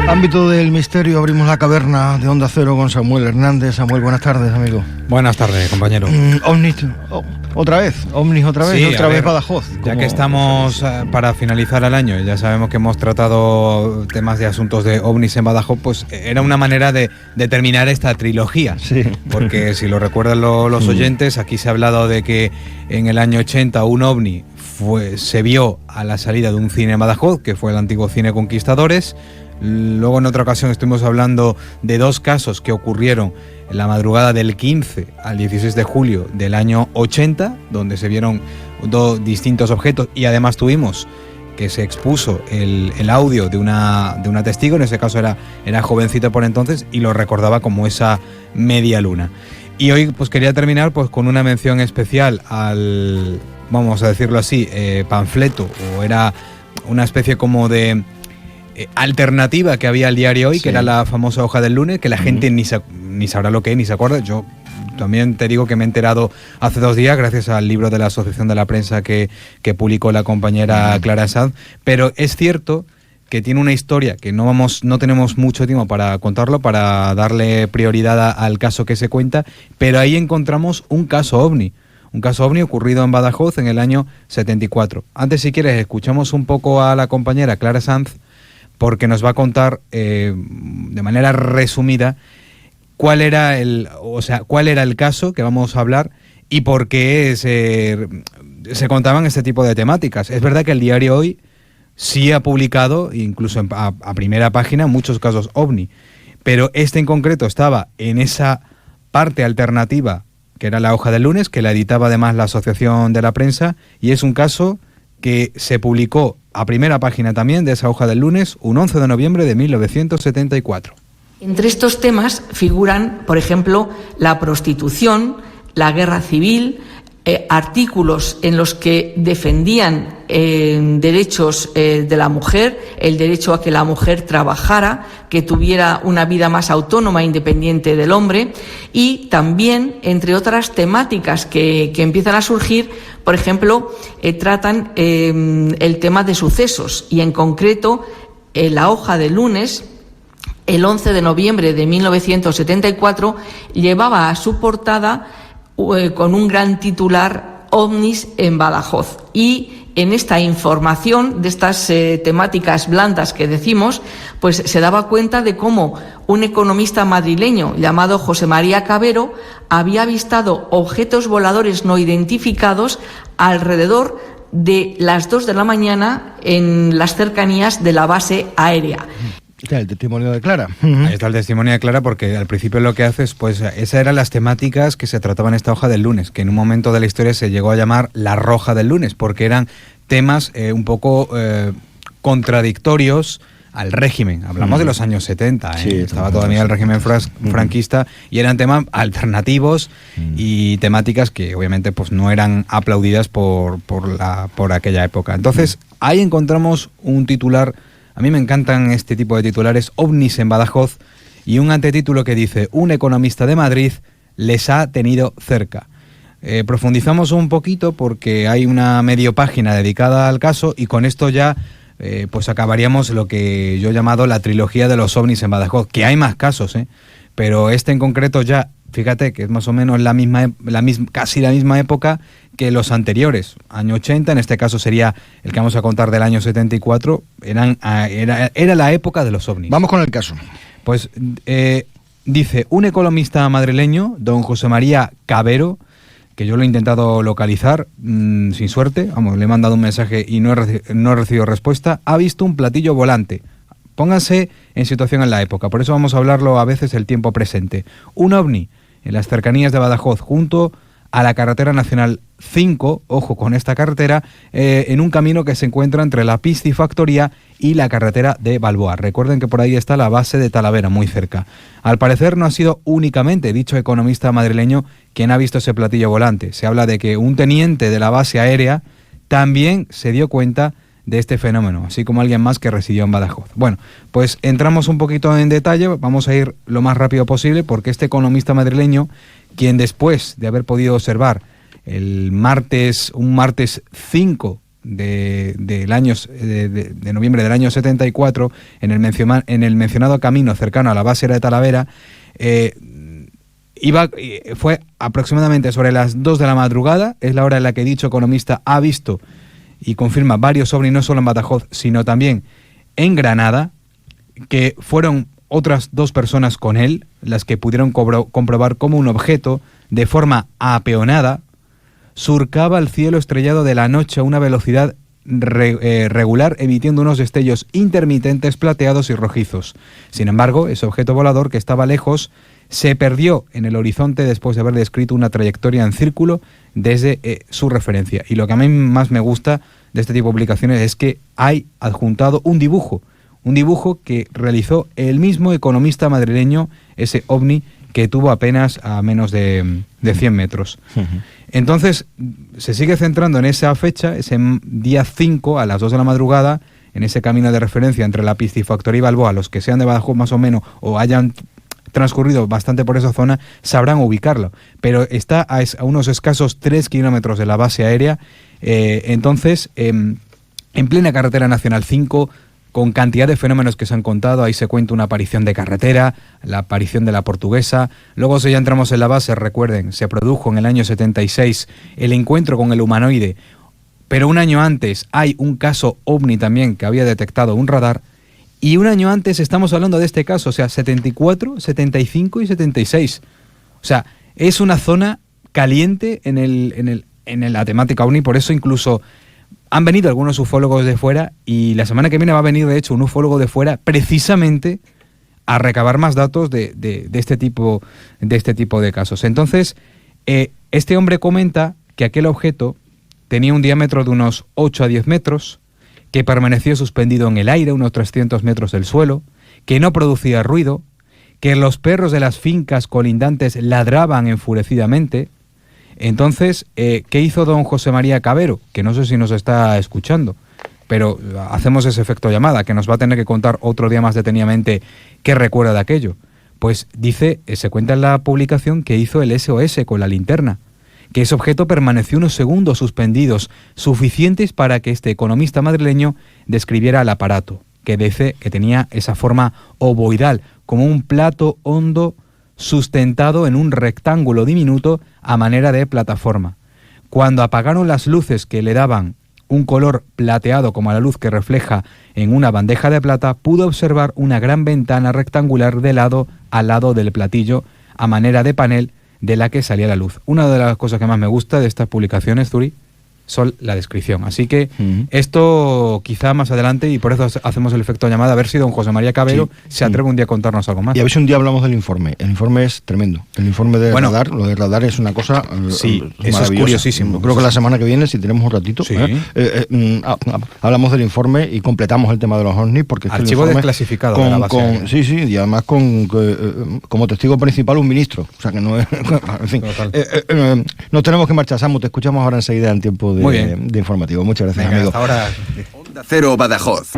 Ámbito del misterio, abrimos la caverna de Onda Cero con Samuel Hernández. Samuel, buenas tardes, amigo. Buenas tardes, compañero. OVNIs, otra vez, Sí, otra vez Badajoz. Ya que estamos para finalizar el año, ya sabemos que hemos tratado temas de asuntos de OVNIs en Badajoz, pues era una manera de terminar esta trilogía. Sí. Porque si lo recuerdan los oyentes, aquí se ha hablado de que en el año 80 un OVNI se vio a la salida de un cine en Badajoz, que fue el antiguo Cine Conquistadores. Luego en otra ocasión estuvimos hablando de dos casos que ocurrieron en la madrugada del 15 al 16 de julio del año 80, donde se vieron dos distintos objetos, y además tuvimos que se expuso el audio de una testigo, en ese caso era jovencita por entonces, y lo recordaba como esa media luna. Y hoy pues quería terminar pues con una mención especial al, vamos a decirlo así, panfleto, o era una especie como de alternativa que había al diario Hoy, sí, que era la famosa hoja del lunes, que la gente ni sabrá lo que es, ni se acuerda. Yo también te digo que me he enterado hace 2 días gracias al libro de la Asociación de la Prensa que publicó la compañera Clara Sanz, pero es cierto que tiene una historia que no tenemos mucho tiempo para contarlo, para darle prioridad al caso que se cuenta, pero ahí encontramos un caso OVNI ocurrido en Badajoz en el año 74. Antes, si quieres, escuchamos un poco a la compañera Clara Sanz, porque nos va a contar de manera resumida cuál era el caso que vamos a hablar y por qué se contaban este tipo de temáticas. Es verdad que el diario Hoy sí ha publicado, incluso a primera página, muchos casos OVNI, pero este en concreto estaba en esa parte alternativa que era la hoja del lunes, que la editaba además la Asociación de la Prensa, y es un caso que se publicó a primera página también de esa hoja del lunes, un 11 de noviembre de 1974. Entre estos temas figuran, por ejemplo, la prostitución, la guerra civil, artículos en los que defendían derechos de la mujer, el derecho a que la mujer trabajara, que tuviera una vida más autónoma e independiente del hombre, y también, entre otras temáticas que empiezan a surgir, por ejemplo, tratan el tema de sucesos, y en concreto en la hoja del lunes, el 11 de noviembre de 1974, llevaba a su portada con un gran titular: OVNIs en Badajoz. Y en esta información de estas temáticas blandas que decimos, pues se daba cuenta de cómo un economista madrileño llamado José María Cabero había avistado objetos voladores no identificados alrededor de las 2 de la mañana en las cercanías de la base aérea. Está el testimonio de Clara. Ahí está el testimonio de Clara, porque al principio lo que hace es, pues, esas eran las temáticas que se trataban en esta hoja del lunes, que en un momento de la historia se llegó a llamar la roja del lunes, porque eran temas un poco contradictorios al régimen. Hablamos de los años 70, Sí, estaba todavía el régimen franquista, y eran temas alternativos y temáticas que obviamente pues no eran aplaudidas por aquella época. Entonces, ahí encontramos un titular. A mí me encantan este tipo de titulares: OVNIs en Badajoz, y un antetítulo que dice: un economista de Madrid les ha tenido cerca. Profundizamos un poquito porque hay una medio página dedicada al caso, y con esto ya pues acabaríamos lo que yo he llamado la trilogía de los OVNIs en Badajoz, que hay más casos, pero este en concreto ya, fíjate que es más o menos casi la misma época que los anteriores, año 80, en este caso sería el que vamos a contar del año 74, era la época de los OVNIs. Vamos con el caso. Pues dice un economista madrileño, don José María Cabero, que yo lo he intentado localizar sin suerte, le he mandado un mensaje y no he recibido respuesta, ha visto un platillo volante. Pónganse en situación en la época, por eso vamos a hablarlo a veces el tiempo presente. Un OVNI en las cercanías de Badajoz, junto a la carretera nacional 5, ojo con esta carretera, en un camino que se encuentra entre la piscifactoría y la carretera de Balboa. Recuerden que por ahí está la base de Talavera, muy cerca. Al parecer no ha sido únicamente dicho economista madrileño quien ha visto ese platillo volante. Se habla de que un teniente de la base aérea también se dio cuenta de este fenómeno, así como alguien más que residió en Badajoz. Bueno, pues entramos un poquito en detalle, vamos a ir lo más rápido posible, porque este economista madrileño, quien después de haber podido observar un martes 5 del año, de noviembre del año 74, en el mencionado camino cercano a la base de Talavera, fue aproximadamente sobre las 2 de la madrugada, es la hora en la que dicho economista ha visto y confirma varios ovnis, no solo en Badajoz, sino también en Granada, que fueron otras 2 personas con él las que pudieron comprobar cómo un objeto, de forma apeonada, surcaba el cielo estrellado de la noche a una velocidad regular, emitiendo unos destellos intermitentes plateados y rojizos. Sin embargo, ese objeto volador, que estaba lejos, se perdió en el horizonte después de haber descrito una trayectoria en círculo desde su referencia. Y lo que a mí más me gusta de este tipo de publicaciones es que hay adjuntado un dibujo que realizó el mismo economista madrileño, ese ovni que tuvo apenas a menos de 100 metros. Uh-huh. Entonces, se sigue centrando en esa fecha, ese día 5 a las 2 de la madrugada, en ese camino de referencia entre la Piscifactoría y Balboa. Los que sean de Badajoz más o menos o hayan transcurrido bastante por esa zona sabrán ubicarlo, pero está a unos escasos 3 kilómetros de la base aérea. Entonces, en plena carretera nacional 5, con cantidad de fenómenos que se han contado. Ahí se cuenta una aparición de carretera, la aparición de la Portuguesa. Luego, si ya entramos en la base, recuerden, se produjo en el año 76 el encuentro con el humanoide, pero un año antes hay un caso ovni también que había detectado un radar, y un año antes estamos hablando de este caso, o sea, 74, 75 y 76. O sea, es una zona caliente en la temática ovni, por eso incluso han venido algunos ufólogos de fuera, y la semana que viene va a venir, de hecho, un ufólogo de fuera precisamente a recabar más datos de este tipo de casos. Entonces, este hombre comenta que aquel objeto tenía un diámetro de unos 8 a 10 metros, que permaneció suspendido en el aire unos 300 metros del suelo, que no producía ruido, que los perros de las fincas colindantes ladraban enfurecidamente. Entonces, ¿qué hizo don José María Cabero? Que no sé si nos está escuchando, pero hacemos ese efecto llamada, que nos va a tener que contar otro día más detenidamente qué recuerda de aquello. Pues dice, se cuenta en la publicación que hizo el SOS con la linterna, que ese objeto permaneció unos segundos suspendidos, suficientes para que este economista madrileño describiera el aparato, que dice que tenía esa forma ovoidal, como un plato hondo sustentado en un rectángulo diminuto a manera de plataforma. Cuando apagaron las luces que le daban un color plateado como la luz que refleja en una bandeja de plata, pudo observar una gran ventana rectangular de lado a lado del platillo a manera de panel de la que salía la luz. Una de las cosas que más me gusta de estas publicaciones, Zuri, son la descripción. Así que esto quizá más adelante, y por eso hacemos el efecto llamada, a ver si don José María Cabero se atreve un día a contarnos algo más. Y a ver si un día hablamos del informe. El informe es tremendo. El informe de radar, lo de radar es una cosa eso es curiosísimo. Creo que la semana que viene, si tenemos un ratito, hablamos del informe y completamos el tema de los ovnis, porque archivo desclasificado de la base aérea. Sí, y además como testigo principal un ministro. O sea que no es... En fin, nos tenemos que marchar, Samu, te escuchamos ahora enseguida en tiempo de informativo. Muchas gracias, amigo. Hasta ahora. Onda Cero Badajoz.